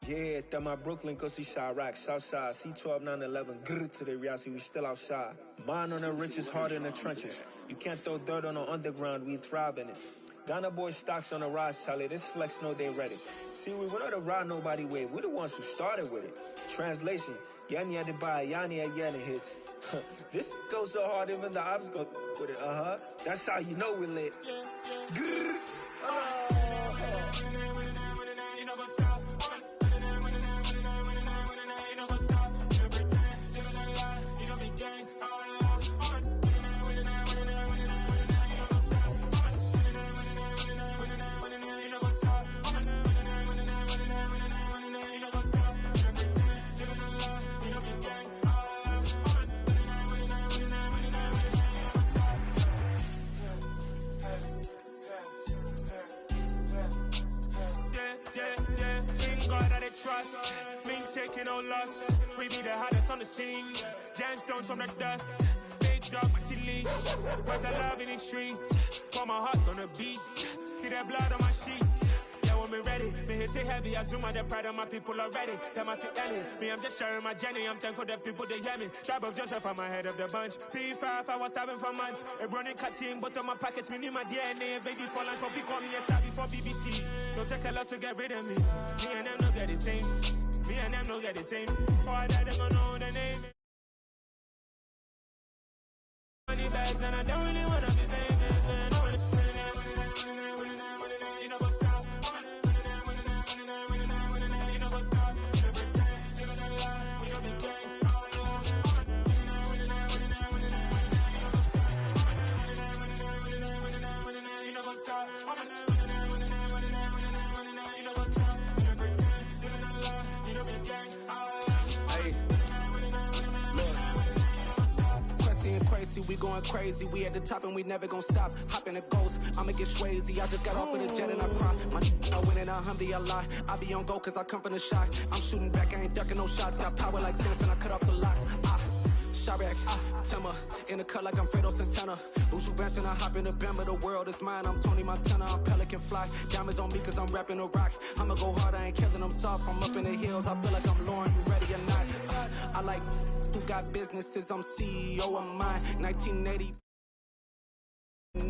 Yeah, that my Brooklyn, cause he Chirac, Southside, C12, 911, grrr to the Riasi, we still outside. Mine on the riches, hard in the trenches. You can't throw dirt on the underground, we thrive in it. Ghana boys stocks on the rise, Charlie, this flex know they ready. See, we were not to ride nobody wave, we the ones who started with it. Translation, Yanni had to buy, Yanni had Yanni hits. This goes so hard, even the ops go with it, That's how you know we lit. Grrr. Trust, me taking no loss. We be the hottest on the scene. Gemstones from the dust. Big dog with your leash. Where's the love in the streets? Pour my heart on the beat. See that blood on my sheets. Yeah, when we ready, me hit it heavy. I zoom out the pride of my people already. Tell my sit Ellie. Me, I'm just sharing my journey. I'm thankful that people they hear me. Tribe of Joseph, I'm ahead of the bunch. P5, I was starving for months. A running cutscene, but on my pockets, me need my DNA. Baby for lunch, but we call me a star before BBC. Don't take a lot to get rid of me. Me and them no get the same. Me and them no get the same. Boy, that they gonna know the name. Money bags and I don't really wanna be famous, man. You know what's up? You know what's up? You pretend, living a lie. We don't be gang. You know what's up? We going crazy, we at the top and we never gonna stop. Hop in a ghost, I'ma get swayzy. I just got off of the jet and I cry. My I win in a Humvee, I lie. I be on go cause I come from the shot. I'm shooting back, I ain't ducking no shots. Got power like Samson, I cut off the locks. Chirac, Timmer, in the cut like I'm Fredo Santana. Usu Banton, I hop in the Bama, the world is mine. I'm Tony Montana, I'm Pelican Fly. Diamonds on me cause I'm rapping a rock. I'ma go hard, I ain't killing them soft. I'm up in the hills, I feel like I'm Lauren, you ready or not? I like who got businesses, I'm CEO of mine. 1980,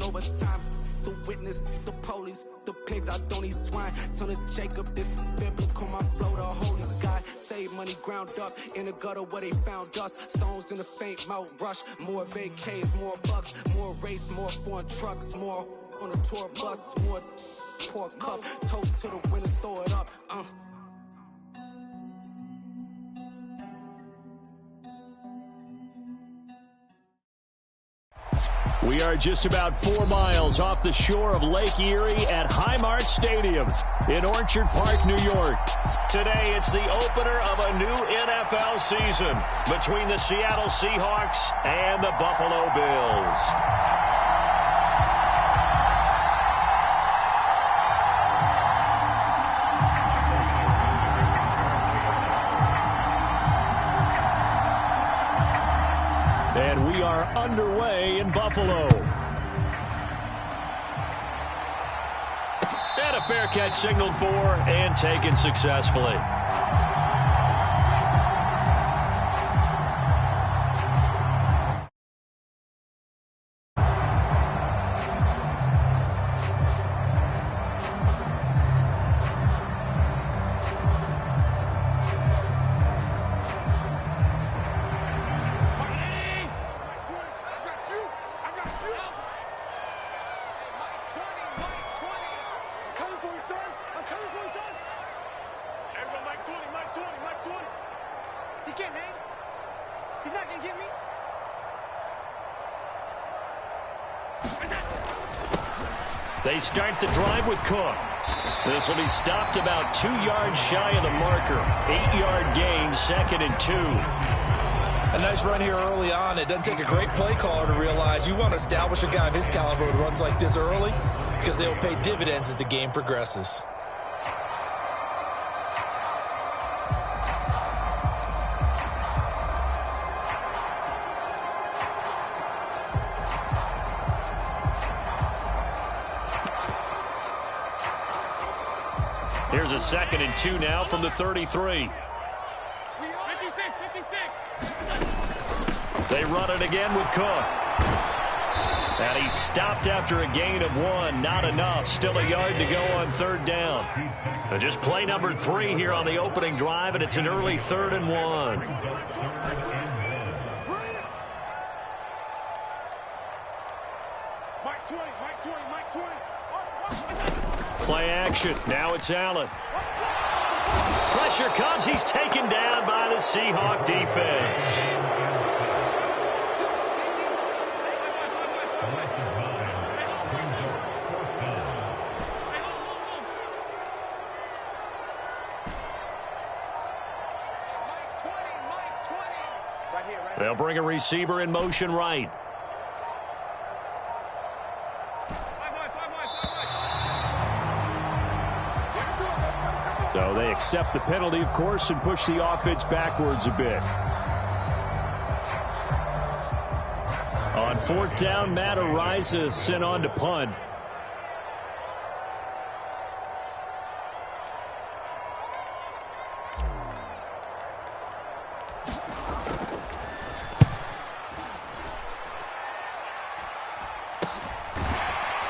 overtime. The witness, the police, the pigs, I don't eat swine. Son of Jacob, this biblical, my flow, the holy God. Save money ground up in the gutter where they found dust. Stones in the faint mouth rush. More vacays, more bucks, more race, more foreign trucks, more on a tour bus, more pour cup. Toast to the winners, throw it up. We are just about 4 miles off the shore of Lake Erie at Highmark Stadium in Orchard Park, New York. Today, it's the opener of a new NFL season between the Seattle Seahawks and the Buffalo Bills. And we are underway in Buffalo. And a fair catch signaled for and taken successfully. They start the drive with Cook. This will be stopped about 2 yards shy of the marker. 8-yard gain, 2nd and 2. A nice run here early on. It doesn't take a great play caller to realize you want to establish a guy of his caliber with runs like this early because they'll pay dividends as the game progresses. Here's a 2nd and 2 now from the 33. 56. They run it again with Cook. And he stopped after a gain of 1. Not enough. Still a yard to go on 3rd down. And just play number 3 here on the opening drive, and it's an early 3rd and 1. Play action. Now it's Allen. Pressure comes. He's taken down by the Seahawk defense. They'll bring a receiver in motion right. So they accept the penalty, of course, and push the offense backwards a bit. On 4th down, Matt Ariza sent on to punt.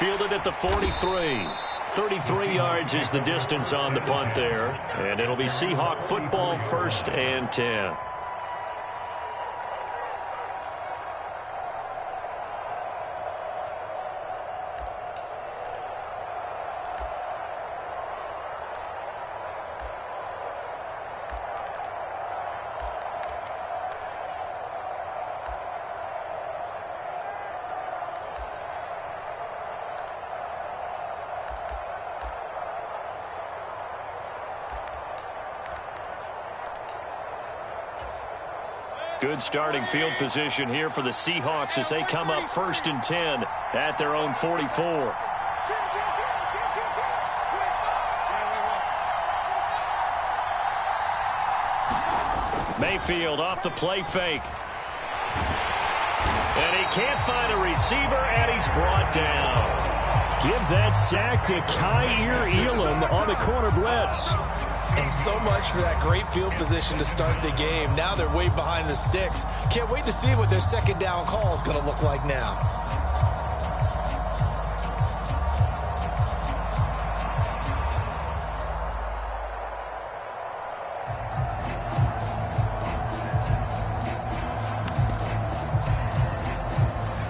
Fielded at the 43. 33 yards is the distance on the punt there. And it'll be Seahawk football, 1st and 10. Good starting field position here for the Seahawks as they come up 1st and 10 at their own 44. Mayfield off the play fake. And he can't find a receiver, and he's brought down. Give that sack to Kaiir Elam on the corner blitz. And so much for that great field position to start the game. Now they're way behind the sticks. Can't wait to see what their 2nd down call is going to look like now.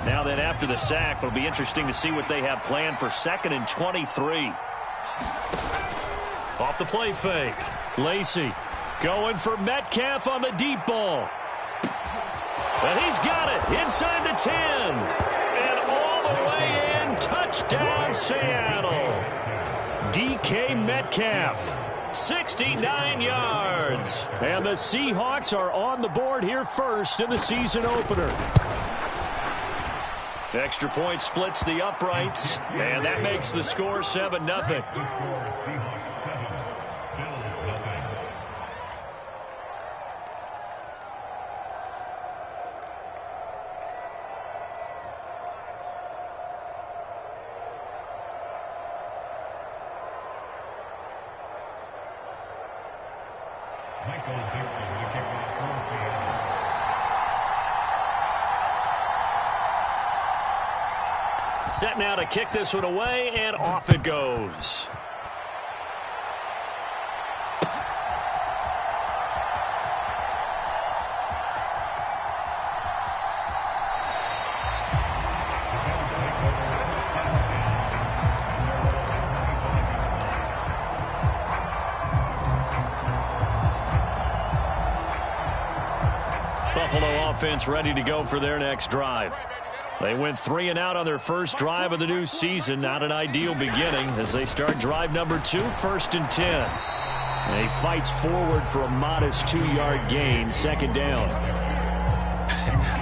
Now then, after the sack, it'll be interesting to see what they have planned for 2nd and 23. Off the play fake. Lacey going for Metcalf on the deep ball. And he's got it inside the 10. And all the way in. Touchdown, Seattle. DK Metcalf. 69 yards. And the Seahawks are on the board here first in the season opener. Extra point splits the uprights. And that makes the score 7-0. Set now to kick this one away, and off it goes. Buffalo offense ready to go for their next drive. They went 3 and out on their first drive of the new season. Not an ideal beginning as they start drive number 2, 1st and 10. And he fights forward for a modest 2-yard gain, 2nd down.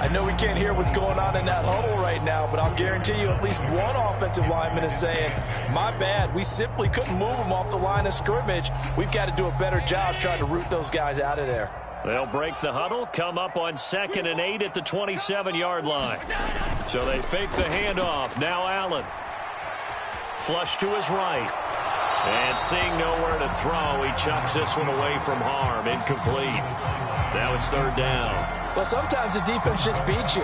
I know we can't hear what's going on in that huddle right now, but I'll guarantee you at least one offensive lineman is saying, my bad, we simply couldn't move them off the line of scrimmage. We've got to do a better job trying to root those guys out of there. They'll break the huddle, come up on 2nd and 8 at the 27-yard line. So they fake the handoff. Now Allen. Flush to his right. And seeing nowhere to throw, he chucks this one away from harm. Incomplete. Now it's third down. Well, sometimes the defense just beats you.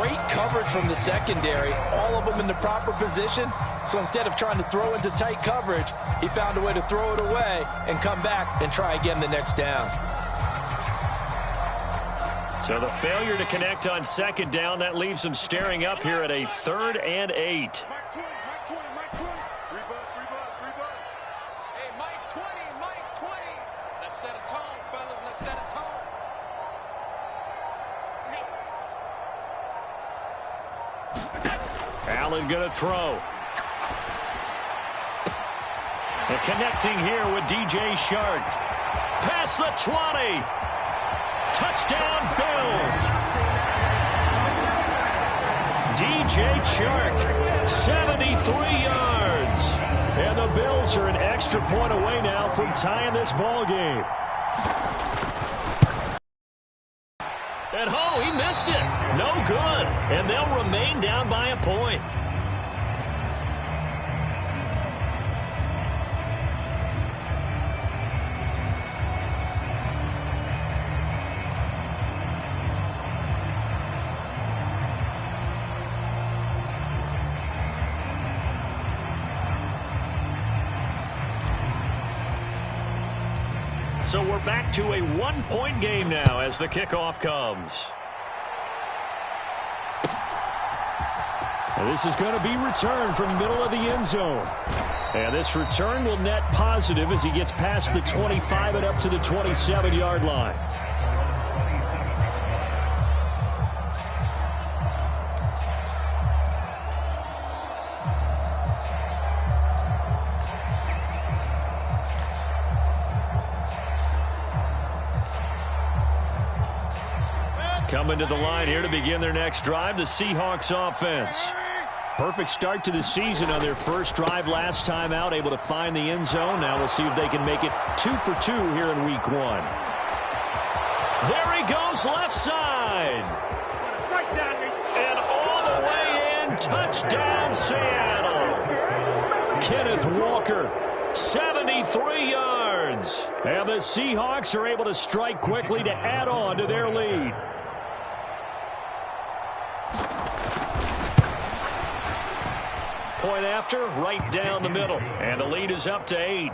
Great coverage from the secondary, all of them in the proper position. So instead of trying to throw into tight coverage, he found a way to throw it away and come back and try again the next down. So the failure to connect on second down, that leaves him staring up here at a 3rd and 8. Allen going to throw. And connecting here with DJ Shark. Past the 20. Touchdown, Bills. DJ Shark, 73 yards. And the Bills are an extra point away now from tying this ball game. And oh, he missed it. No good. And they'll remain down by a point. So we're back to a one-point game now as the kickoff comes. And this is going to be returned from the middle of the end zone. And this return will net positive as he gets past the 25 and up to the 27-yard line. Coming to the line here to begin their next drive, the Seahawks offense. Perfect start to the season on their first drive last time out, able to find the end zone. Now we'll see if they can make it 2 for 2 here in week 1. There he goes, left side. And all the way in, touchdown Seattle. Kenneth Walker, 73 yards. And the Seahawks are able to strike quickly to add on to their lead. Point after, right down the middle. And the lead is up to 8.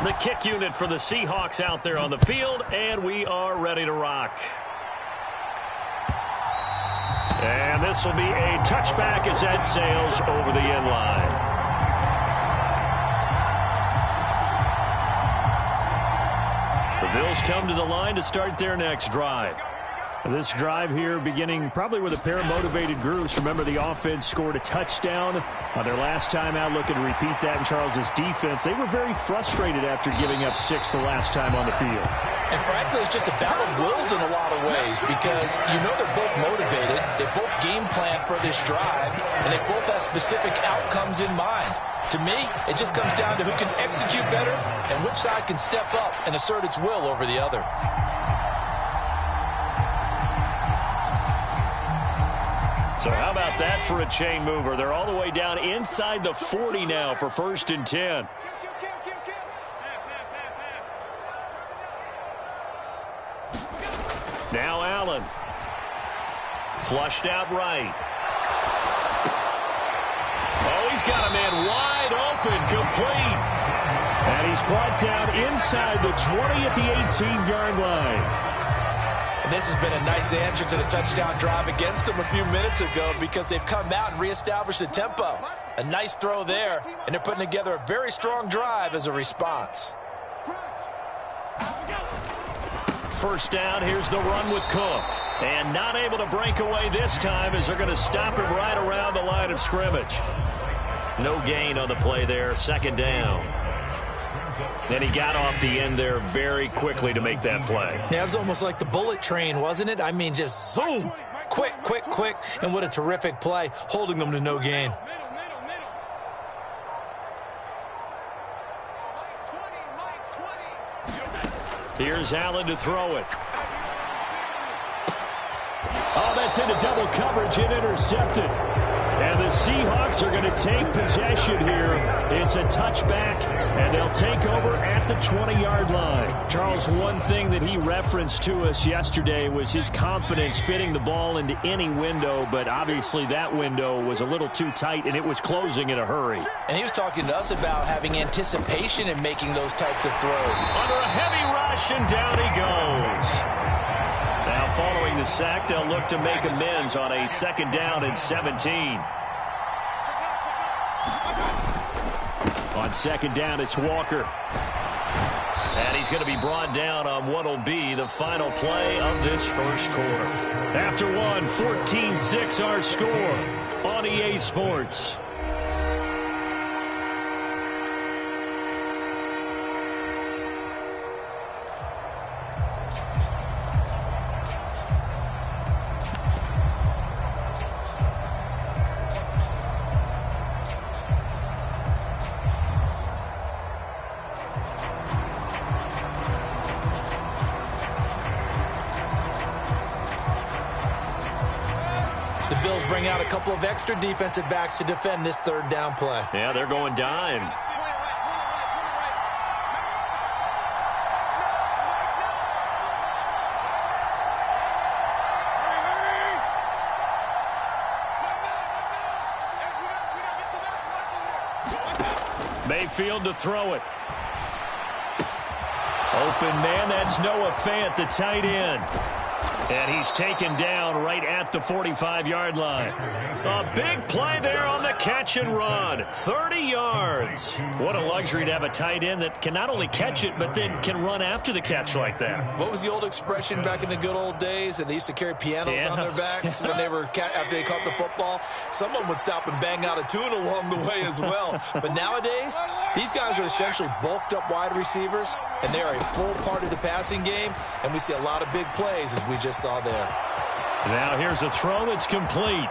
The kick unit for the Seahawks out there on the field, and we are ready to rock. And this will be a touchback as that sails over the end line. The Bills come to the line to start their next drive. This drive here beginning probably with a pair of motivated groups. Remember, the offense scored a touchdown on their last time out. Looking to repeat that in Charles's defense. They were very frustrated after giving up 6 the last time on the field. And frankly, it's just a battle of wills in a lot of ways because you know they're both motivated. They both game plan for this drive, and they both have specific outcomes in mind. To me, it just comes down to who can execute better and which side can step up and assert its will over the other. So how about that for a chain mover? They're all the way down inside the 40 now for 1st and 10. Now Allen. Flushed out right. Oh, he's got a man wide open, complete. And he's brought down inside the 20 at the 18-yard line. And this has been a nice answer to the touchdown drive against them a few minutes ago because they've come out and reestablished the tempo. A nice throw there, and they're putting together a very strong drive as a response. First down, here's the run with Cook. And not able to break away this time as they're going to stop him right around the line of scrimmage. No gain on the play there, 2nd down. And he got off the end there very quickly to make that play. Yeah, it was almost like the bullet train, wasn't it? I mean, just zoom, quick, and what a terrific play, holding them to no gain. Here's Allen to throw it. Oh, that's into double coverage and intercepted. And the Seahawks are going to take possession here. It's a touchback, and they'll take over at the 20-yard line. Charles, one thing that he referenced to us yesterday was his confidence fitting the ball into any window, but obviously that window was a little too tight, and it was closing in a hurry. And he was talking to us about having anticipation in making those types of throws. Under a heavy rush, and down he goes. Now, following the sack, they'll look to make amends on a 2nd down and 17. On 2nd down, it's Walker. And he's going to be brought down on what will be the final play of this first quarter. After one, 14-6 our score on EA Sports. Bring out a couple of extra defensive backs to defend this 3rd down play. Yeah, they're going dime. Mayfield to throw it. Open man, that's Noah Fant, the tight end. And he's taken down right at the 45-yard line. A big play there on the catch and run. 30 yards. What a luxury to have a tight end that can not only catch it, but then can run after the catch like that. What was the old expression back in the good old days? And they used to carry pianos on their backs when they were after they caught the football. Someone would stop and bang out a tune along the way as well. But nowadays, these guys are essentially bulked up wide receivers, and they are a full part of the passing game. And we see a lot of big plays, as we just saw there. Now here's a throw that's complete.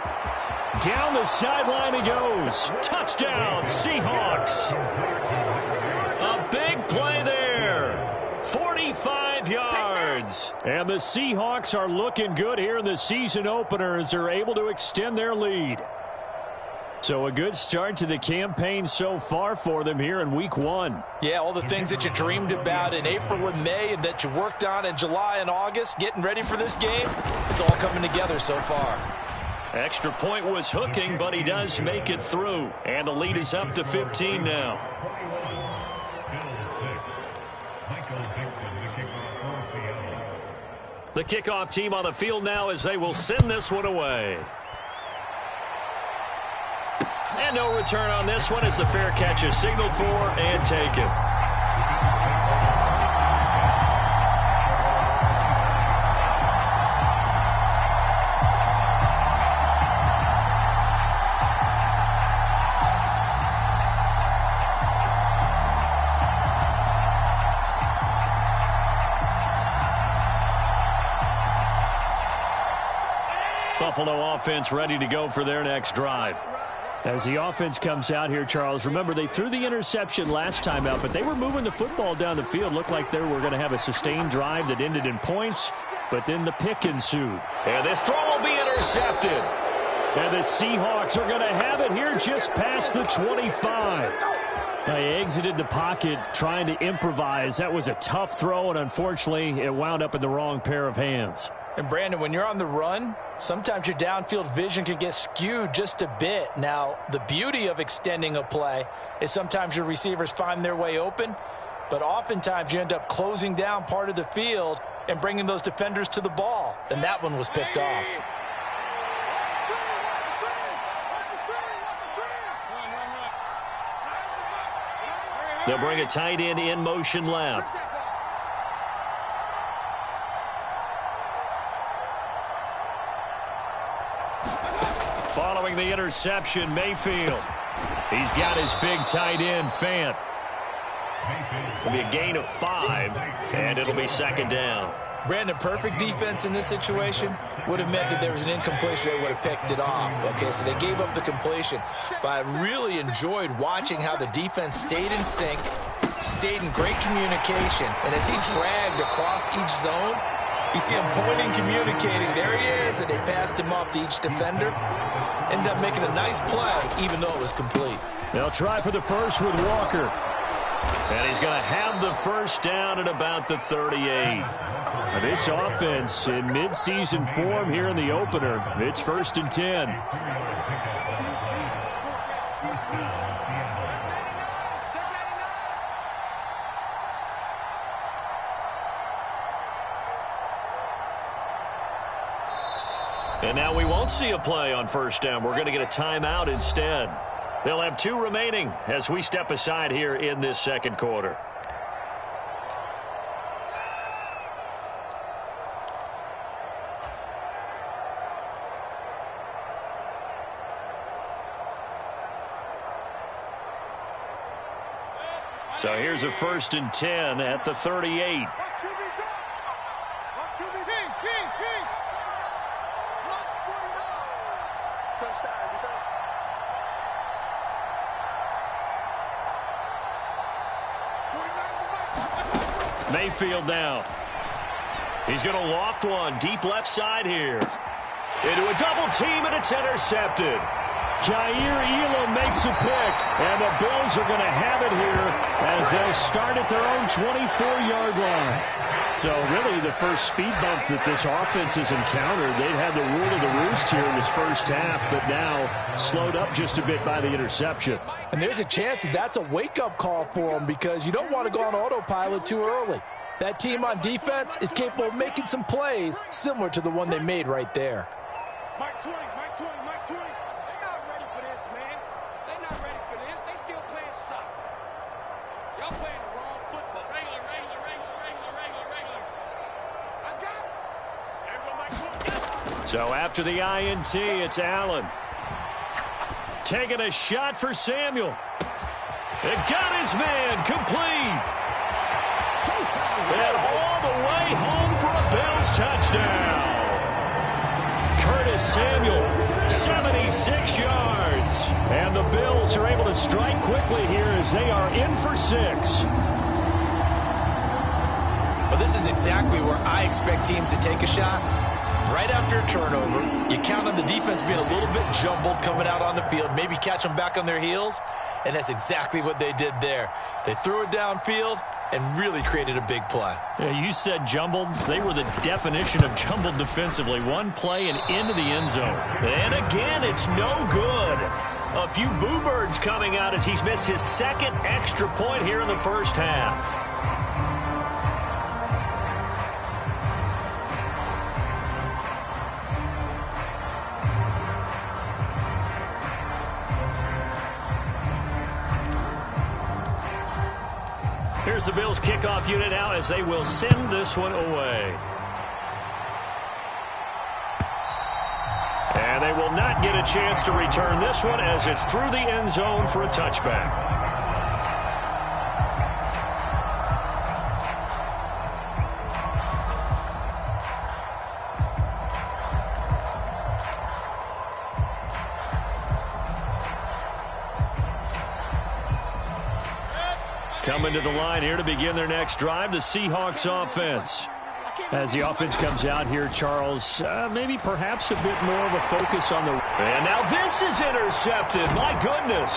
Down the sideline he goes. Touchdown, Seahawks. A big play there. 45 yards. And the Seahawks are looking good here in the season opener as they're able to extend their lead. So a good start to the campaign so far for them here in week 1. Yeah, all the things that you dreamed about in April and May and that you worked on in July and August, getting ready for this game, it's all coming together so far. Extra point was hooking, but he does make it through. And the lead is up to 15 now. The kickoff team on the field now as they will send this one away. And no return on this one as the fair catch is signaled for and taken. Buffalo offense ready to go for their next drive. As the offense comes out here, Charles, remember they threw the interception last time out, but they were moving the football down the field. Looked like they were going to have a sustained drive that ended in points, but then the pick ensued. And this throw will be intercepted. And the Seahawks are going to have it here just past the 25. They exited the pocket trying to improvise. That was a tough throw, and unfortunately, it wound up in the wrong pair of hands. And, Brandon, when you're on the run, sometimes your downfield vision can get skewed just a bit. Now, the beauty of extending a play is sometimes your receivers find their way open, but oftentimes you end up closing down part of the field and bringing those defenders to the ball. And that one was picked off. They'll bring a tight end in motion left. Following the interception, Mayfield. He's got his big tight end, Fant. It'll be a gain of 5, and it'll be second down. Brandon, perfect defense in this situation would have meant that there was an incompletion. They would have picked it off. Okay, so they gave up the completion. But I really enjoyed watching how the defense stayed in sync, stayed in great communication. And as he dragged across each zone, you see him pointing, communicating. There he is, and they passed him off to each defender. Ended up making a nice play, even though it was complete. They'll try for the first with Walker. And he's going to have the first down at about the 38. This offense in midseason form here in the opener. It's 1st and 10. And now we won't see a play on first down. We're going to get a timeout instead. They'll have 2 remaining as we step aside here in this second quarter. So here's a 1st and 10 at the 38. Mayfield now. He's going to loft one deep left side here. Into a double team, and it's intercepted. Jair Elam makes a pick, and the Bills are going to have it here as they'll start at their own 24-yard line. So really the first speed bump that this offense has encountered. They've had the rule of the roost here in this first half, but now slowed up just a bit by the interception. And there's a chance that that's a wake-up call for them because you don't want to go on autopilot too early. That team on defense is capable of making some plays similar to the one they made right there. Mike 20. They're not ready for this, man. They're not ready for this. They still playing soccer. Y'all playing the wrong football. Regular. I got it. There we go, Mike 20. So after the INT, it's Allen. Taking a shot for Samuel. It got his man complete. And all the way home for a Bills touchdown. Curtis Samuel, 76 yards. And the Bills are able to strike quickly here as they are in for 6. Well, this is exactly where I expect teams to take a shot. Right after a turnover, you count on the defense being a little bit jumbled coming out on the field, maybe catch them back on their heels, and that's exactly what they did there. They threw it downfield and really created a big play. Yeah, you said jumbled. They were the definition of jumbled defensively. One play and into the end zone. And again, it's no good. A few boo birds coming out as he's missed his second extra point here in the first half. Here's the Bills kickoff unit now as they will send this one away. And they will not get a chance to return this one as it's through the end zone for a touchback. Coming to the line here to begin their next drive, the Seahawks offense. As the offense comes out here, Charles, maybe perhaps a bit more of a focus on the... And now this is intercepted. My goodness.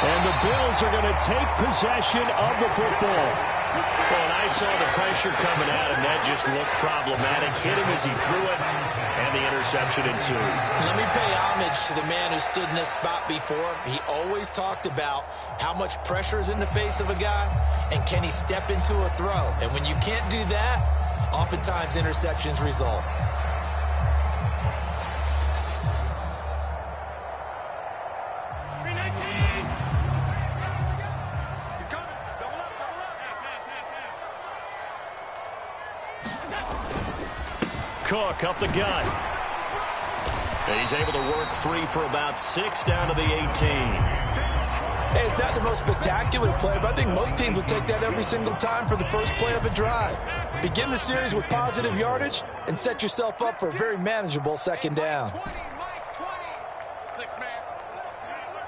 And the Bills are going to take possession of the football. Well, and I saw the pressure coming at him. That just looked problematic. Hit him as he threw it, and the interception ensued. Let me pay homage to the man who stood in this spot before. He always talked about how much pressure is in the face of a guy, and can he step into a throw. And when you can't do that, oftentimes interceptions result. Cook up the gut. And he's able to work free for about 6 down to the 18. Hey, it's not the most spectacular play, but I think most teams will take that every single time for the first play of a drive. Begin the series with positive yardage and set yourself up for a very manageable second down. 20, Mike 20. 6 man.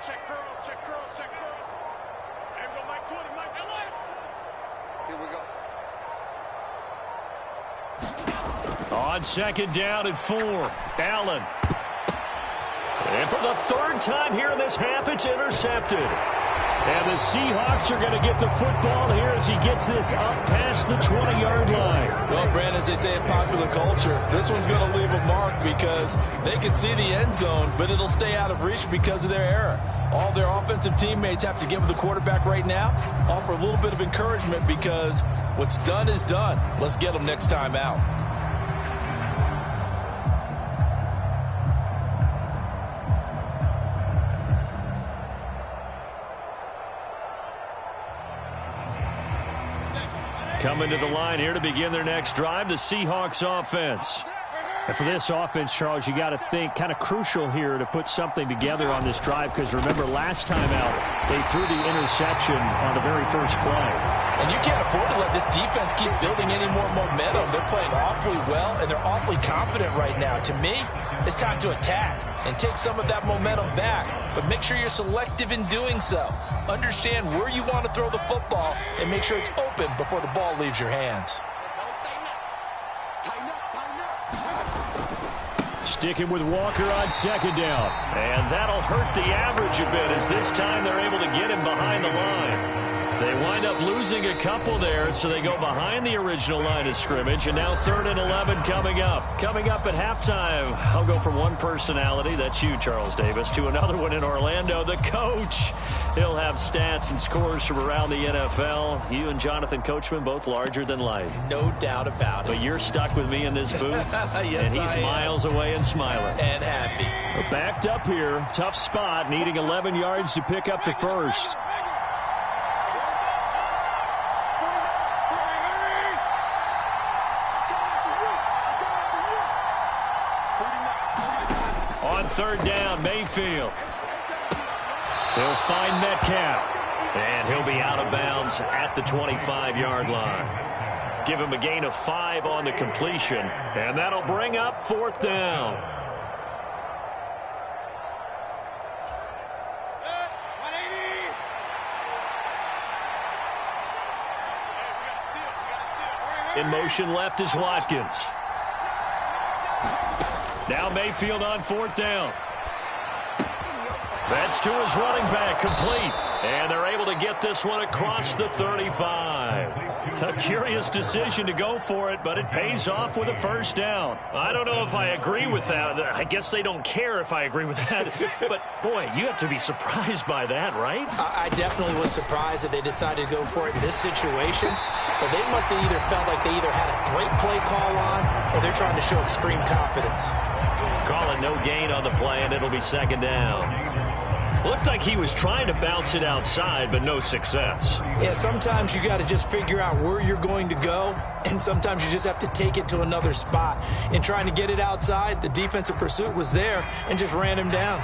Check curls, check curls, check curls. There we go, Mike 20, Mike. Here we go. On second down and 4, Allen. And for the third time here in this half, it's intercepted. And the Seahawks are going to get the football here as he gets this up past the 20-yard line. Well, Brandon, as they say in popular culture, this one's going to leave a mark because they can see the end zone, but it'll stay out of reach because of their error. All their offensive teammates have to get with the quarterback right now, offer a little bit of encouragement because what's done is done. Let's get them next time out. Coming to the line here to begin their next drive, the Seahawks offense. And for this offense, Charles, you got to think kind of crucial here to put something together on this drive because remember last time out, they threw the interception on the very first play. And you can't afford to let this defense keep building any more momentum. They're playing awfully well, and they're awfully confident right now. To me, it's time to attack and take some of that momentum back. But make sure you're selective in doing so. Understand where you want to throw the football and make sure it's open before the ball leaves your hands. Sticking with Walker on second down. And that'll hurt the average a bit as this time they're able to get him behind the line. They wind up losing a couple there, so they go behind the original line of scrimmage, and now 3rd and 11 coming up. Coming up at halftime, I'll go from one personality, that's you, Charles Davis, to another one in Orlando, the coach. He'll have stats and scores from around the NFL. You and Jonathan Coachman, both larger than life. No doubt about it. But you're stuck with me in this booth, yes, and he's miles away and smiling. And happy. We're backed up here, tough spot, needing 11 yards to pick up the first. On 3rd down, Mayfield. He'll find Metcalf, and he'll be out of bounds at the 25-yard line. Give him a gain of 5 on the completion, and that'll bring up 4th down. In motion left is Watkins. Now Mayfield on 4th down. That's to his running back, complete. And they're able to get this one across the 35. A curious decision to go for it, but it pays off with a 1st down. I don't know if I agree with that. I guess they don't care if I agree with that. But, boy, you have to be surprised by that, right? I definitely was surprised that they decided to go for it in this situation. But they must have either felt like they either had a great play call on or they're trying to show extreme confidence. Calling no gain on the play, and it'll be 2nd down. Looked like he was trying to bounce it outside, but no success. Yeah, sometimes you got to just figure out where you're going to go, and sometimes you just have to take it to another spot. In trying to get it outside, the defensive pursuit was there and just ran him down.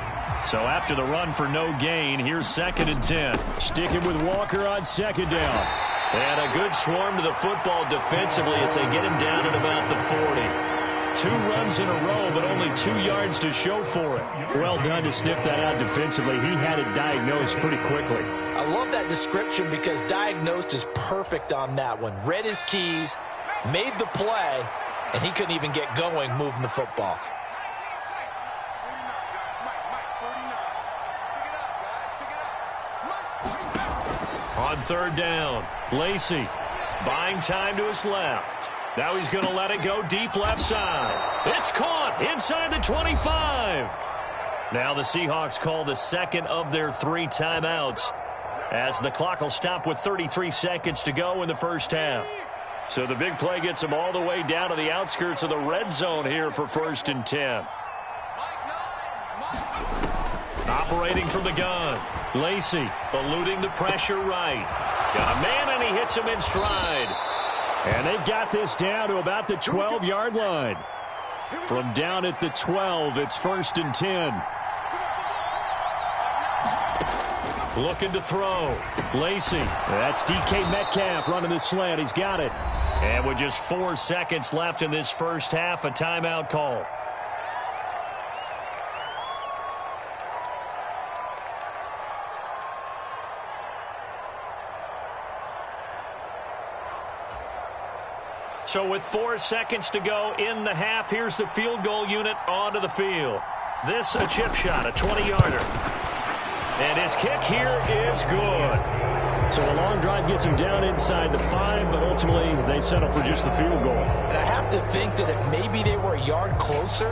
So after the run for no gain, here's 2nd and 10. Sticking with Walker on 2nd down. And a good swarm to the football defensively as they get him down at about the 40. 2 runs in a row, but only 2 yards to show for it. Well done to sniff that out defensively. He had it diagnosed pretty quickly. I love that description because diagnosed is perfect on that one. Read his keys, made the play, and he couldn't even get going moving the football. On 3rd down, Lacey buying time to his left. Now he's going to let it go deep left side. It's caught inside the 25. Now the Seahawks call the 2nd of their 3 timeouts as the clock will stop with 33 seconds to go in the first half. So the big play gets them all the way down to the outskirts of the red zone here for 1st and 10. Operating from the gun, Lacey eluding the pressure right. Got a man and he hits him in stride. And they've got this down to about the 12-yard line. From down at the 12, it's 1st and 10. Looking to throw. Lacey. That's DK Metcalf running the slant. He's got it. And with just 4 seconds left in this first half, a timeout call. So with 4 seconds to go in the half, here's the field goal unit onto the field. This a chip shot, a 20-yarder. And his kick here is good. So a long drive gets him down inside the 5, but ultimately they settle for just the field goal. And I have to think that if maybe they were a yard closer,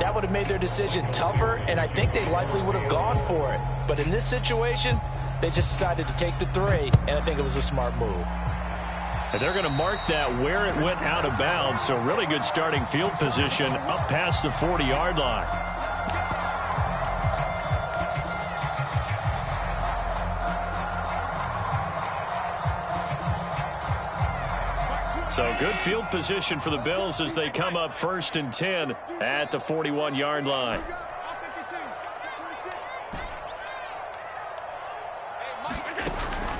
that would have made their decision tougher, and I think they likely would have gone for it. But in this situation, they just decided to take the 3, and I think it was a smart move. And they're going to mark that where it went out of bounds, so really good starting field position up past the 40-yard line. So good field position for the Bills as they come up 1st and 10 at the 41-yard line.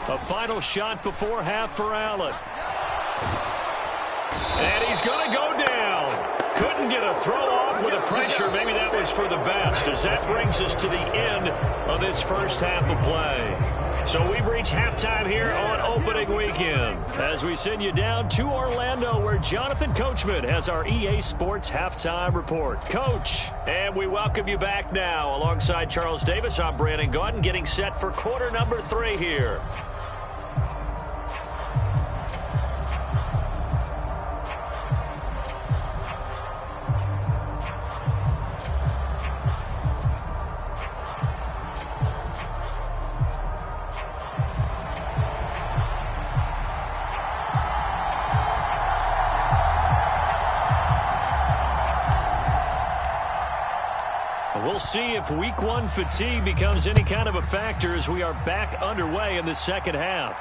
A final shot before half for Allen. And he's going to go down. Couldn't get a throw off with the pressure. Maybe that was for the best, as that brings us to the end of this first half of play. So we've reached halftime here on opening weekend as we send you down to Orlando, where Jonathan Coachman has our EA Sports halftime report. Coach, and we welcome you back now. Alongside Charles Davis, I'm Brandon Gaudin, getting set for quarter number 3 here. We'll see if week 1 fatigue becomes any kind of a factor as we are back underway in the second half.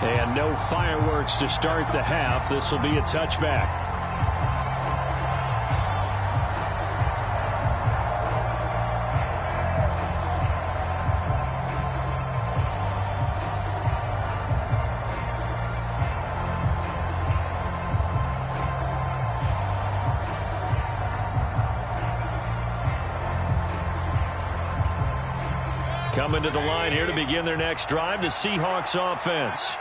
And no fireworks to start the half. This will be a touchback. Coming to the line here to begin their next drive, the Seahawks offense.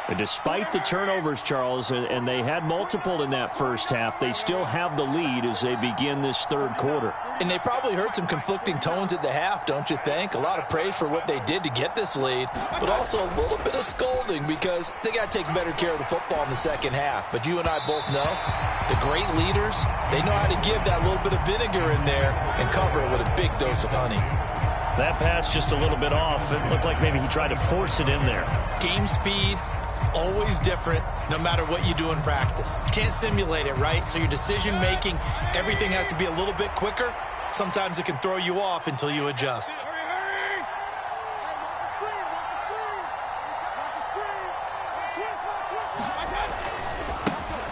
And despite the turnovers, Charles, and they had multiple in that first half, they still have the lead as they begin this third quarter. And they probably heard some conflicting tones at the half, don't you think? A lot of praise for what they did to get this lead, but also a little bit of scolding because they got to take better care of the football in the second half. But you and I both know the great leaders, they know how to give that little bit of vinegar in there and cover it with a big dose of honey. That pass just a little bit off. It looked like maybe he tried to force it in there. Game speed, always different, no matter what you do in practice. You can't simulate it, right? So your decision-making, everything has to be a little bit quicker. Sometimes it can throw you off until you adjust.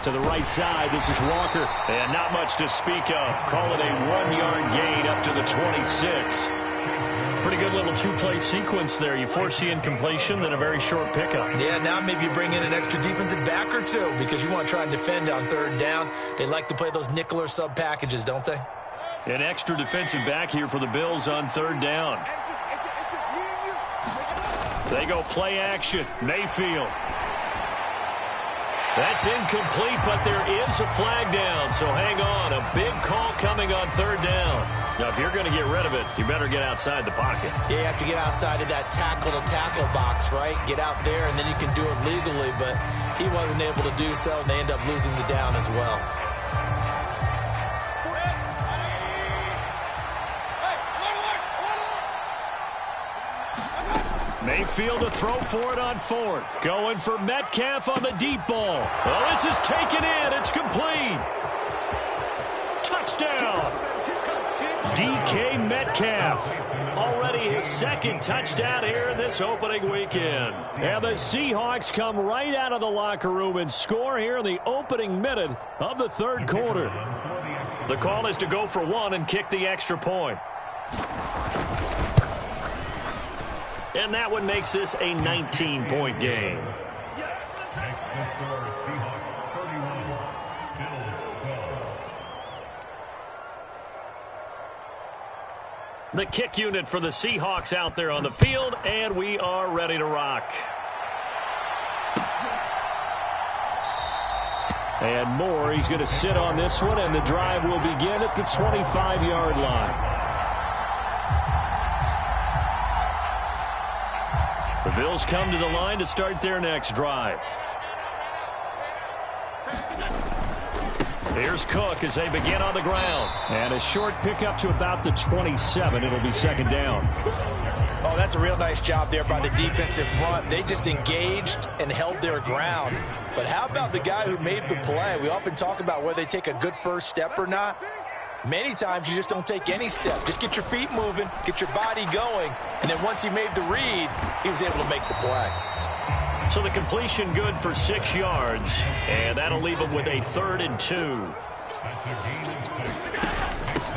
To the right side, this is Walker. And not much to speak of. Call it a 1-yard gain up to the 26. Pretty good little 2-play sequence there. You force the incompletion, then a very short pickup. Yeah, now maybe you bring in an extra defensive back or two because you want to try and defend on third down. They like to play those nickel or sub packages, don't they? An extra defensive back here for the Bills on third down. They go play action. Mayfield. That's incomplete, but there is a flag down, so hang on. A big call coming on third down. Now, if you're going to get rid of it, you better get outside the pocket. Yeah, you have to get outside of that tackle-to-tackle box, right? Get out there, and then you can do it legally, but he wasn't able to do so, and they end up losing the down as well. Mayfield to throw for it on fourth. Going for Metcalf on the deep ball. Oh, this is taken in. It's complete. Touchdown. DK Metcalf. Already his second touchdown here in this opening weekend. And the Seahawks come right out of the locker room and score here in the opening minute of the third quarter. The call is to go for one and kick the extra point. And that one makes this a 19-point game. The kick unit for the Seahawks out there on the field, and we are ready to rock. And Moore, he's going to sit on this one, and the drive will begin at the 25-yard line. The Bills come to the line to start their next drive. Here's Cook as they begin on the ground. And a short pickup to about the 27. It'll be second down. Oh, that's a real nice job there by the defensive front. They just engaged and held their ground. But how about the guy who made the play? We often talk about whether they take a good first step or not. Many times you just don't take any step. Just get your feet moving, get your body going, and then once he made the read, he was able to make the play. So the completion good for 6 yards, and that'll leave them with a 3rd and 2.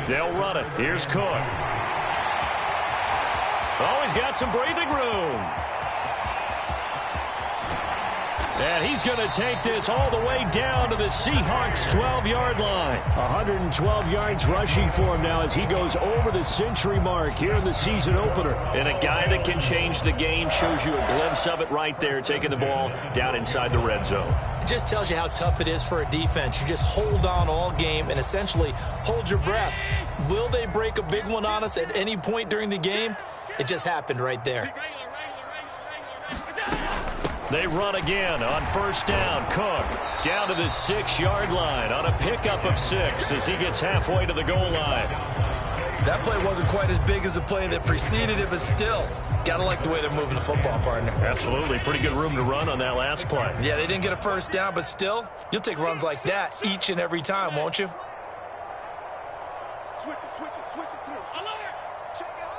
They'll run it. Here's Cook. Oh, he's got some breathing room. And he's going to take this all the way down to the Seahawks' 12-yard line. 112 yards rushing for him now as he goes over the century mark here in the season opener. And a guy that can change the game, shows you a glimpse of it right there, taking the ball down inside the red zone. It just tells you how tough it is for a defense. You just hold on all game and essentially hold your breath. Will they break a big one on us at any point during the game? It just happened right there. They run again on first down. Cook down to the 6-yard line on a pickup of 6 as he gets halfway to the goal line. That play wasn't quite as big as the play that preceded it, but still, got to like the way they're moving the football, partner. Absolutely. Pretty good room to run on that last play. Yeah, they didn't get a first down, but still, you'll take runs like that each and every time, won't you? Switch it. Come on. Check it out.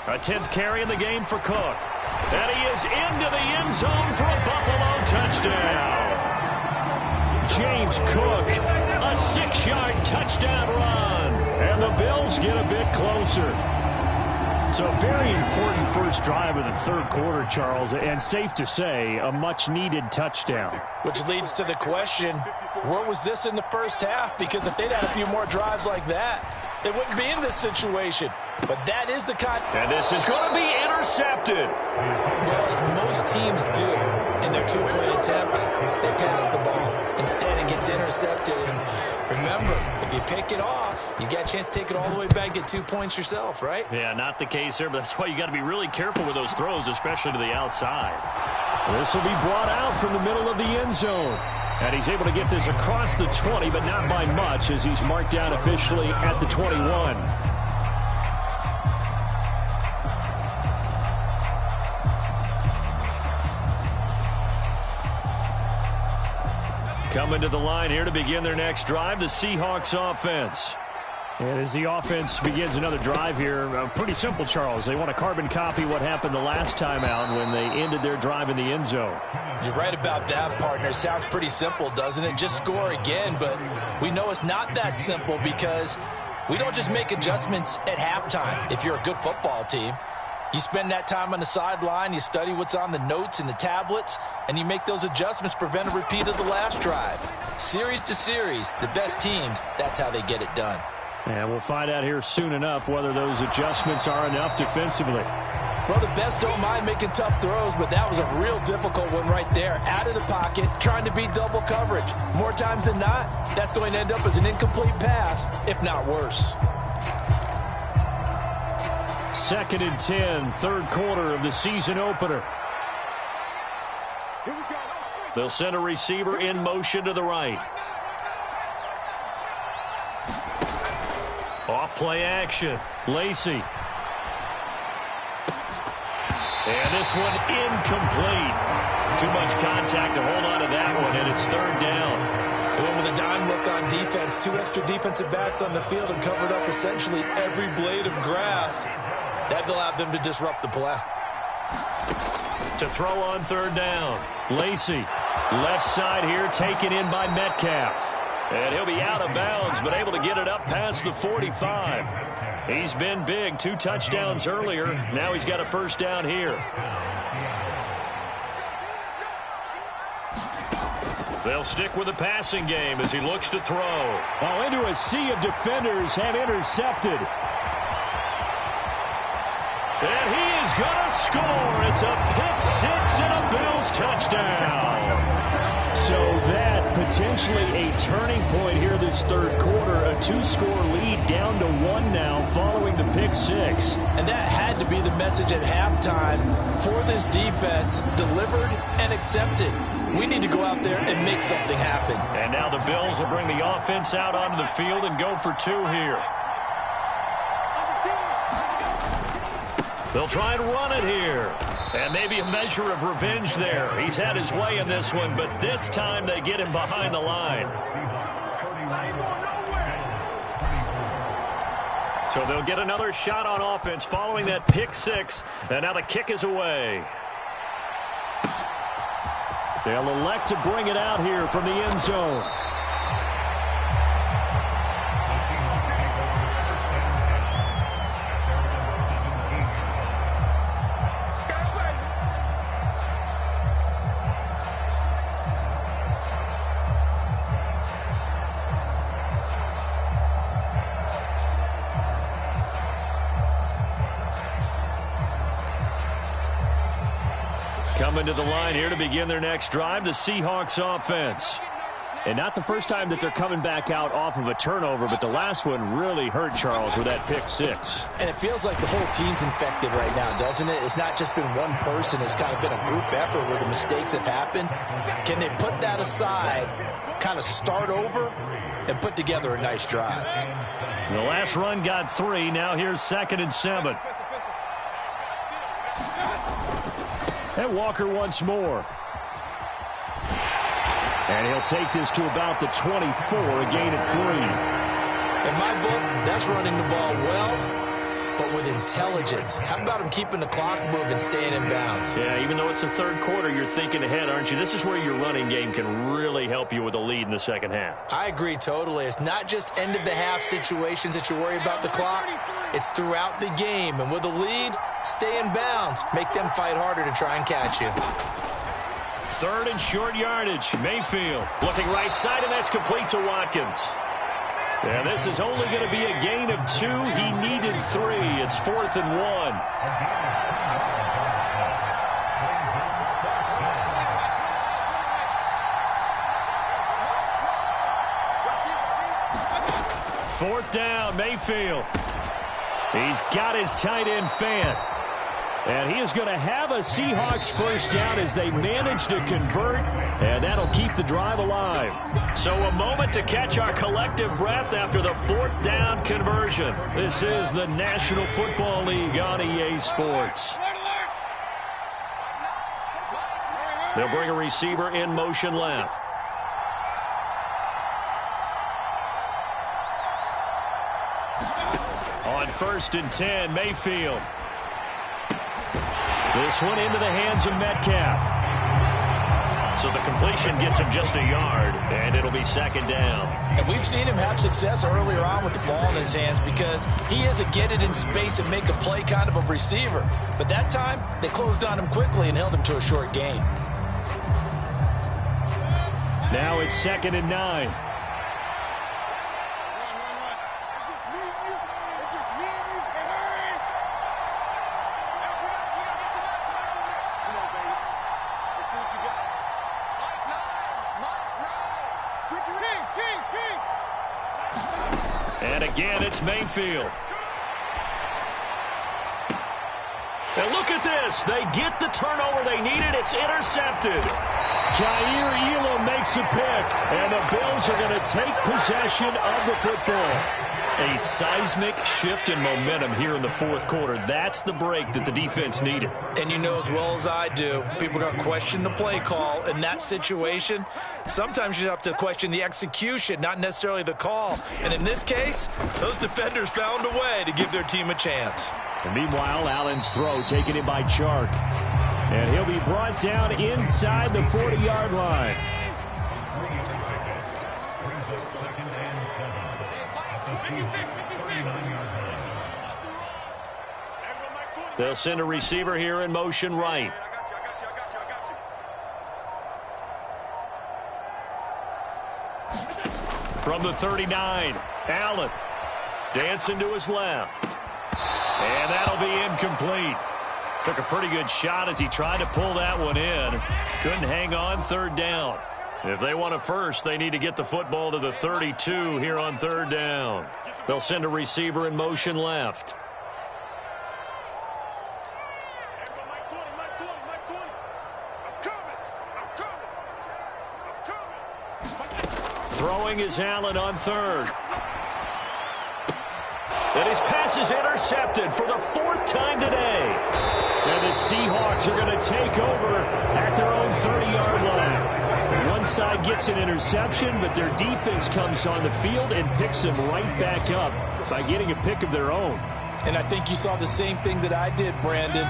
A 10th carry in the game for Cook. And he is into the end zone for a Buffalo touchdown. James Cook, a 6-yard touchdown run. And the Bills get a bit closer. So a very important first drive of the third quarter, Charles, and safe to say, a much-needed touchdown. Which leads to the question, where was this in the first half? Because if they'd had a few more drives like that, they wouldn't be in this situation. But that is the kind. And this is going to be intercepted. Well, as most teams do in their two-point attempt, they pass the ball. Instead, it gets intercepted. And remember, if you pick it off, you get a chance to take it all the way back, get 2 points yourself, right? Yeah, not the case here, but that's why you got to be really careful with those throws, especially to the outside. This will be brought out from the middle of the end zone. And he's able to get this across the 20, but not by much, as he's marked down officially at the 21. Coming to the line here to begin their next drive, the Seahawks offense. And as the offense begins another drive here, pretty simple, Charles. They want to carbon copy what happened the last time out when they ended their drive in the end zone. You're right about that, partner. Sounds pretty simple, doesn't it? Just score again, but we know it's not that simple because we don't just make adjustments at halftime if you're a good football team. You spend that time on the sideline, you study what's on the notes and the tablets, and you make those adjustments, prevent a repeat of the last drive. Series to series, the best teams, that's how they get it done. And we'll find out here soon enough whether those adjustments are enough defensively. Well, the best don't mind making tough throws, but that was a real difficult one right there. Out of the pocket, trying to beat double coverage. More times than not, that's going to end up as an incomplete pass, if not worse. 2nd and 10, third quarter of the season opener. They'll send a receiver in motion to the right. Off play action. Lacey. And this one incomplete. Too much contact to hold on to that one, and it's third down. They went with a dime look on defense. 2 extra defensive backs on the field and covered up essentially every blade of grass. That allowed them to disrupt the play. To throw on third down. Lacey. Left side here, taken in by Metcalf. And he'll be out of bounds, but able to get it up past the 45. He's been big. 2 touchdowns earlier. Now he's got a first down here. They'll stick with the passing game as he looks to throw. Oh, into a sea of defenders and intercepted. And he is going to score. It's a pick six and a Bills touchdown. So that potentially a turning point here this third quarter. A 2-score lead down to 1 now following the pick six. And that had to be the message at halftime for this defense. Delivered and accepted. We need to go out there and make something happen. And now the Bills will bring the offense out onto the field and go for 2 here. They'll try and run it here. And maybe a measure of revenge there. He's had his way in this one, but this time they get him behind the line. So they'll get another shot on offense following that pick six. And now the kick is away. They'll elect to bring it out here from the end zone. Coming to the line here to begin their next drive, the Seahawks offense. And not the first time that they're coming back out off of a turnover, but the last one really hurt Charles with that pick six. And it feels like the whole team's infected right now, doesn't it? It's not just been one person. It's kind of been a group effort where the mistakes have happened. Can they put that aside, kind of start over, and put together a nice drive? The last run got 3. Now here's 2nd and 7. And Walker once more. And he'll take this to about the 24, a gain of 3. In my book, that's running the ball well, but with intelligence. How about him keeping the clock moving, staying in bounds? Yeah, even though it's the third quarter, you're thinking ahead, aren't you? This is where your running game can really help you with a lead in the second half. I agree totally. It's not just end-of-the-half situations that you worry about the clock. It's throughout the game. And with a lead, stay in bounds. Make them fight harder to try and catch you. 3rd and short yardage. Mayfield looking right side, and that's complete to Watkins. And this is only going to be a gain of 2. He needed 3. It's 4th and 1. Fourth down, Mayfield. He's got his tight end Fant. And he is going to have a Seahawks first down as they manage to convert, and that'll keep the drive alive. So a moment to catch our collective breath after the 4th down conversion. This is the National Football League on EA Sports. They'll bring a receiver in motion left. On 1st and 10, Mayfield. This one into the hands of Metcalf. So the completion gets him just a yard, and it'll be 2nd down. And we've seen him have success earlier on with the ball in his hands because he is a get it in space and make a play kind of a receiver. But that time, they closed on him quickly and held him to a short gain. Now it's 2nd and 9. And again, it's Mayfield. And look at this. They get the turnover they needed. It's intercepted. Jair Elam makes a pick, and the Bills are going to take possession of the football. A seismic shift in momentum here in the 4th quarter. That's the break that the defense needed. And you know as well as I do, people are going to question the play call in that situation. Sometimes you have to question the execution, not necessarily the call. And in this case, those defenders found a way to give their team a chance. And meanwhile, Allen's throw taken in by Chark. And he'll be brought down inside the 40-yard line. They'll send a receiver here in motion right. From the 39, Allen dancing to his left. And that'll be incomplete. Took a pretty good shot as he tried to pull that one in. Couldn't hang on, third down. If they want a first, they need to get the football to the 32 here on third down. They'll send a receiver in motion left. Throwing is Allen on third. And his pass is intercepted for the fourth time today. And the Seahawks are going to take over at their own 30-yard line. One side gets an interception, but their defense comes on the field and picks them right back up by getting a pick of their own. And I think you saw the same thing that I did, Brandon.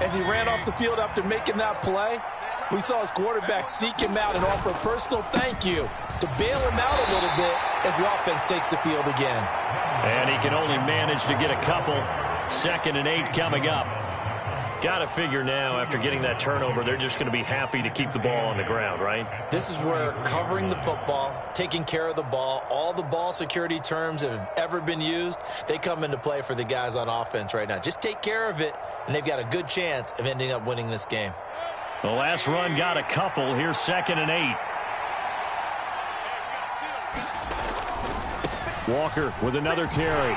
As he ran off the field after making that play, we saw his quarterback seek him out and offer a personal thank you to bail him out a little bit as the offense takes the field again. And he can only manage to get a couple. 2nd and 8 coming up. Got to figure now, after getting that turnover, they're just going to be happy to keep the ball on the ground, right? This is where covering the football, taking care of the ball, all the ball security terms that have ever been used, they come into play for the guys on offense right now. Just take care of it, and they've got a good chance of ending up winning this game. The last run got a couple. Here's 2nd and 8. Walker with another carry.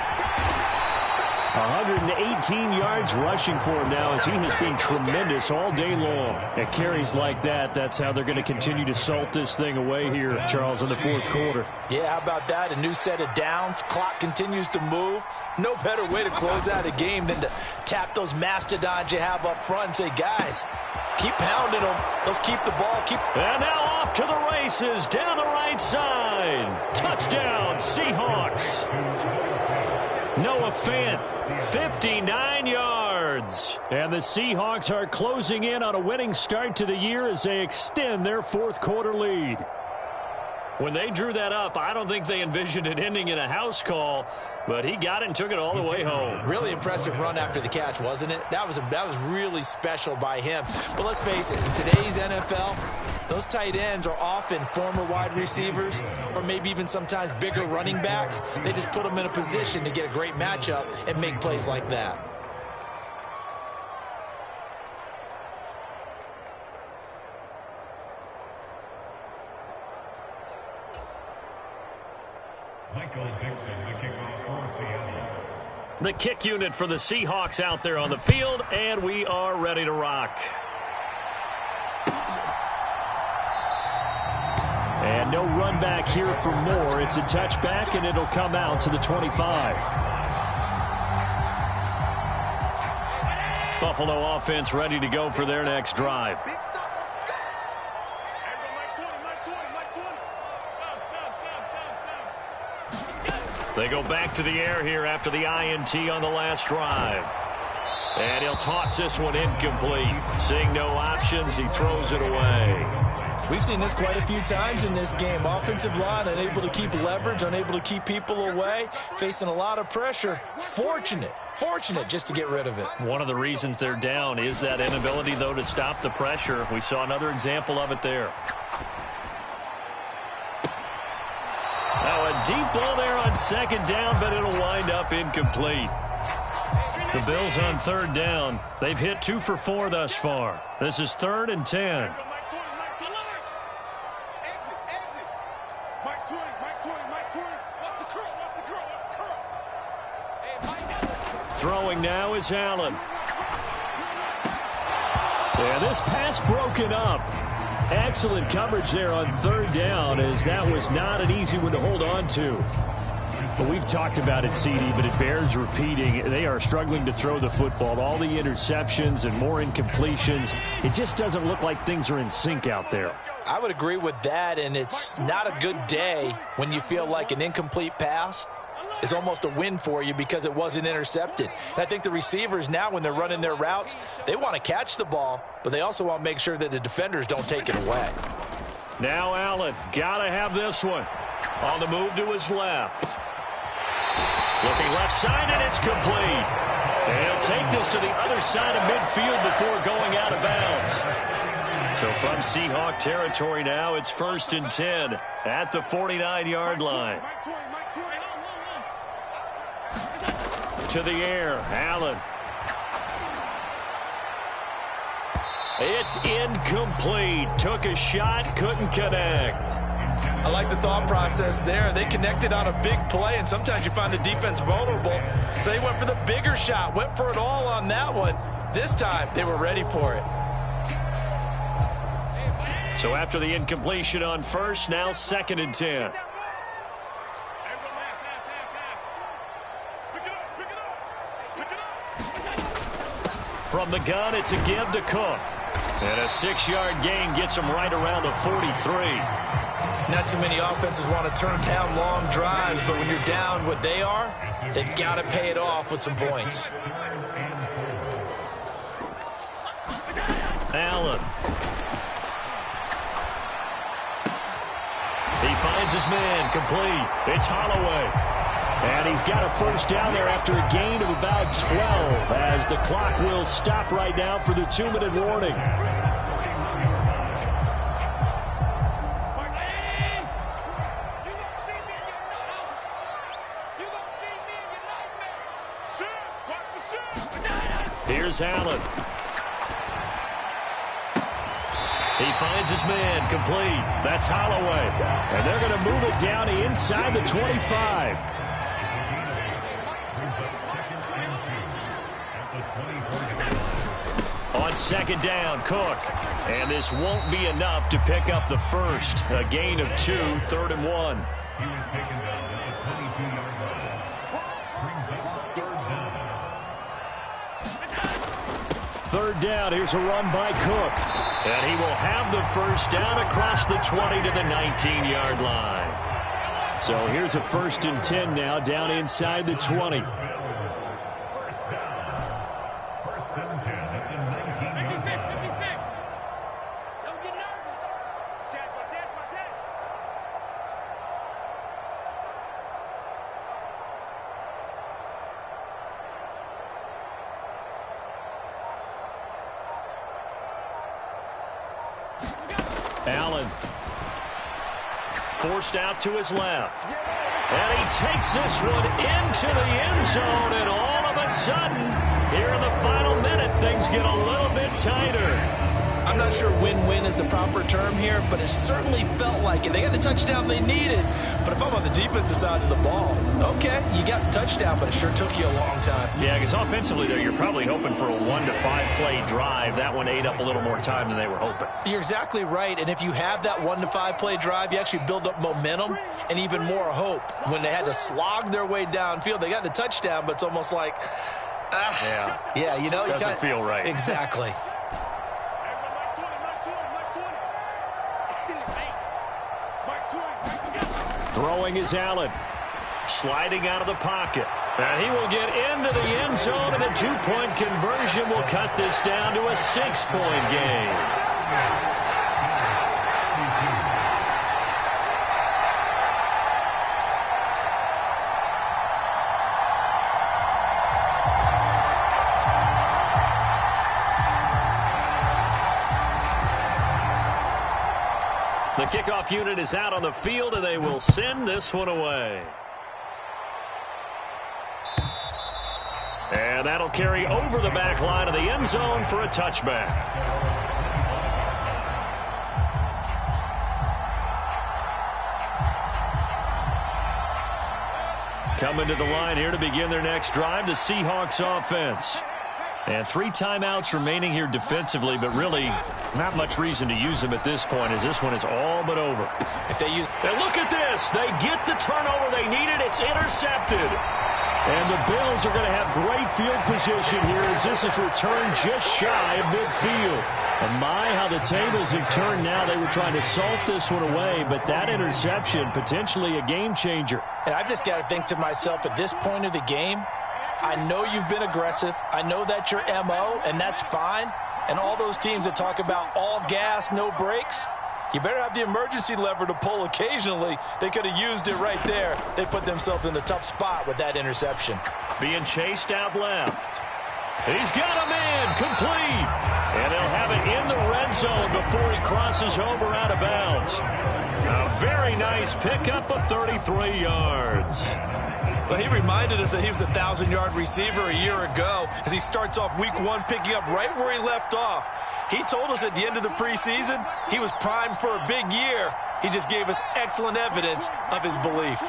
118 yards rushing for him now as he has been tremendous all day long. At carries like that, that's how they're going to continue to salt this thing away here, Charles, in the fourth quarter. Yeah, how about that? A new set of downs. Clock continues to move. No better way to close out a game than to tap those mastodons you have up front and say, guys, keep pounding them. Let's keep the ball. And now off to the races down the right side. Touchdown, Seahawks. Noah Fant, 59 yards. And the Seahawks are closing in on a winning start to the year as they extend their fourth quarter lead. When they drew that up, I don't think they envisioned it ending in a house call, but he got it and took it all the way home. Really impressive run after the catch, wasn't it? That was really special by him. But let's face it, in today's NFL, those tight ends are often former wide receivers or maybe even sometimes bigger running backs. They just put them in a position to get a great matchup and make plays like that. The kick unit for the Seahawks out there on the field, and we are ready to rock. And no run back here for Moore. It's a touchback, and it'll come out to the 25. Buffalo offense ready to go for their next drive. They go back to the air here after the INT on the last drive. And he'll toss this one incomplete. Seeing no options, he throws it away. We've seen this quite a few times in this game. Offensive line unable to keep leverage, unable to keep people away, facing a lot of pressure. Fortunate just to get rid of it. One of the reasons they're down is that inability, though, to stop the pressure. We saw another example of it there. Now a deep ball there on 2nd down, but it'll wind up incomplete. The Bills on 3rd down. They've hit 2 for 4 thus far. This is 3rd and 10. Throwing now is Allen. And this pass broken up. Excellent coverage there on 3rd down, as that was not an easy one to hold on to. But we've talked about it, CD, but it bears repeating. They are struggling to throw the football. All the interceptions and more incompletions. It just doesn't look like things are in sync out there. I would agree with that, and it's not a good day when you feel like an incomplete pass is almost a win for you because it wasn't intercepted. And I think the receivers now, when they're running their routes, they want to catch the ball, but they also want to make sure that the defenders don't take it away. Now Allen, got to have this one. On the move to his left. Looking left side, and it's complete. And he'll take this to the other side of midfield before going out of bounds. So from Seahawk territory now, it's 1st and 10 at the 49-yard line. To the air, Allen. It's incomplete. Took a shot, couldn't connect. I like the thought process there. They connected on a big play, and sometimes you find the defense vulnerable. So they went for the bigger shot, went for it all on that one. This time, they were ready for it. So after the incompletion on first, now 2nd and 10. From the gun, it's a give to Cook. And a 6-yard gain gets him right around the 43. Not too many offenses want to turn down long drives, but when you're down what they are, they've got to pay it off with some points. Allen. He finds his man, complete. It's Holloway. And he's got a first down there after a gain of about 12 as the clock will stop right now for the 2-minute warning. Here's Allen. He finds his man, complete. That's Holloway. And they're going to move it down inside the 25. On 2nd down, Cook. And this won't be enough to pick up the first. A gain of 2, 3rd and 1. 3rd down, here's a run by Cook. And he will have the first down across the 20 to the 19-yard line. So here's a 1st and 10 now down inside the 20. Allen forced out to his left. And he takes this one into the end zone, and all of a sudden, here in the final minute, things get a little bit tighter. I'm not sure win-win is the proper term here, but it certainly felt like it. They got the touchdown they needed, but if I'm on the defensive side of the ball, okay, you got the touchdown, but it sure took you a long time. Yeah, because offensively, there, you're probably hoping for a 1 to 5 play drive. That one ate up a little more time than they were hoping. You're exactly right, and if you have that 1 to 5 play drive, you actually build up momentum and even more hope. When they had to slog their way downfield, they got the touchdown, but it's almost like, yeah, you know, doesn't feel right. Exactly. Throwing is Allen. Sliding out of the pocket. And he will get into the end zone, and a 2-point conversion will cut this down to a 6-point game. The kickoff unit is out on the field, and they will send this one away. And that'll carry over the back line of the end zone for a touchback. Coming to the line here to begin their next drive, the Seahawks offense. And 3 timeouts remaining here defensively, but really not much reason to use them at this point, as this one is all but over. And look at this. They get the turnover they needed. It's intercepted. And the Bills are going to have great field position here as this is returned just shy of midfield. And my, how the tables have turned now. They were trying to salt this one away, but that interception, potentially a game changer. And I've just got to think to myself, at this point of the game, I know you've been aggressive. I know that's your MO, and that's fine. And all those teams that talk about all gas, no brakes, you better have the emergency lever to pull occasionally. They could have used it right there. They put themselves in a tough spot with that interception. Being chased out left. He's got a man complete. And they'll have it in the red zone before he crosses over out of bounds. A very nice pickup of 33 yards. Well, he reminded us that he was a 1,000-yard receiver a year ago as he starts off week 1 picking up right where he left off. He told us at the end of the preseason he was primed for a big year. He just gave us excellent evidence of his belief.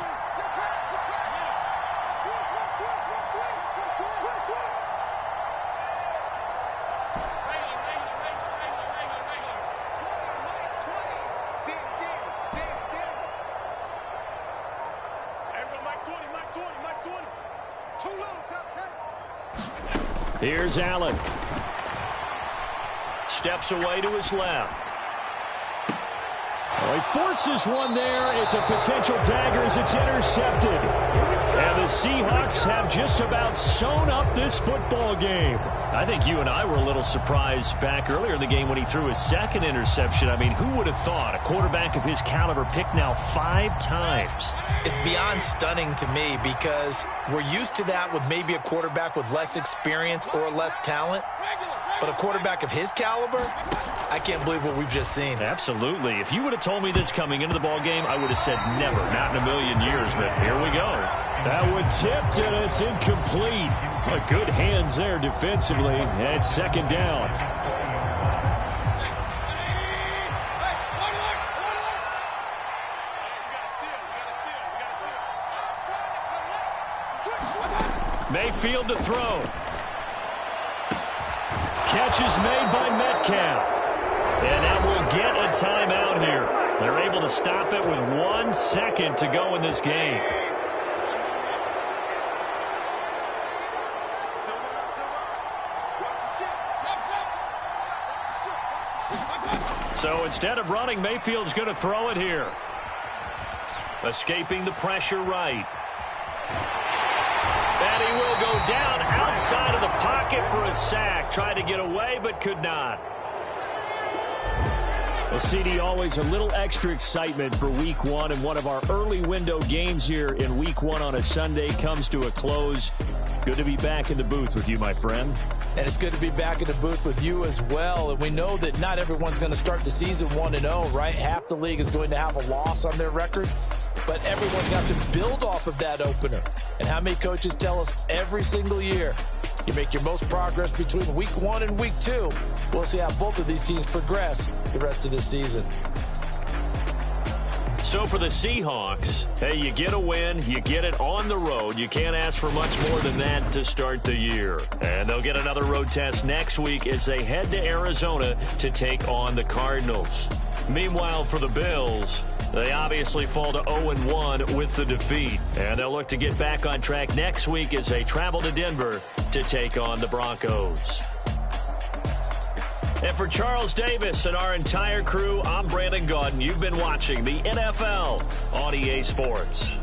Here's Allen. Steps away to his left. Well, he forces one there. It's a potential dagger as it's intercepted. And the Seahawks have just about sewn up this football game. I think you and I were a little surprised back earlier in the game when he threw his second interception. I mean, who would have thought a quarterback of his caliber picked now 5 times? It's beyond stunning to me because we're used to that with maybe a quarterback with less experience or less talent. But a quarterback of his caliber, I can't believe what we've just seen. Absolutely. If you would have told me this coming into the ball game, I would have said never, not in a million years. But here we go. That one tipped, and it's incomplete. Well, good hands there defensively. And second down. Mayfield to throw. Catch is made by Metcalf. And that will get a timeout here. They're able to stop it with 1 second to go in this game. So instead of running, Mayfield's going to throw it here. Escaping the pressure right. And he will go down outside of the pocket for a sack. Tried to get away, but could not. Well, CD, always a little extra excitement for Week 1, and one of our early window games here in Week 1 on a Sunday comes to a close. Good to be back in the booth with you, my friend. And it's good to be back in the booth with you as well. And we know that not everyone's going to start the season 1-0, right? Half the league is going to have a loss on their record. But everyone's got to build off of that opener. And how many coaches tell us every single year, you make your most progress between Week 1 and Week 2. We'll see how both of these teams progress the rest of this season. So for the Seahawks, hey, you get a win, you get it on the road. You can't ask for much more than that to start the year. And they'll get another road test next week as they head to Arizona to take on the Cardinals. Meanwhile, for the Bills, they obviously fall to 0-1 with the defeat. And they'll look to get back on track next week as they travel to Denver to take on the Broncos. And for Charles Davis and our entire crew, I'm Brandon Gaudin. You've been watching the NFL on EA Sports.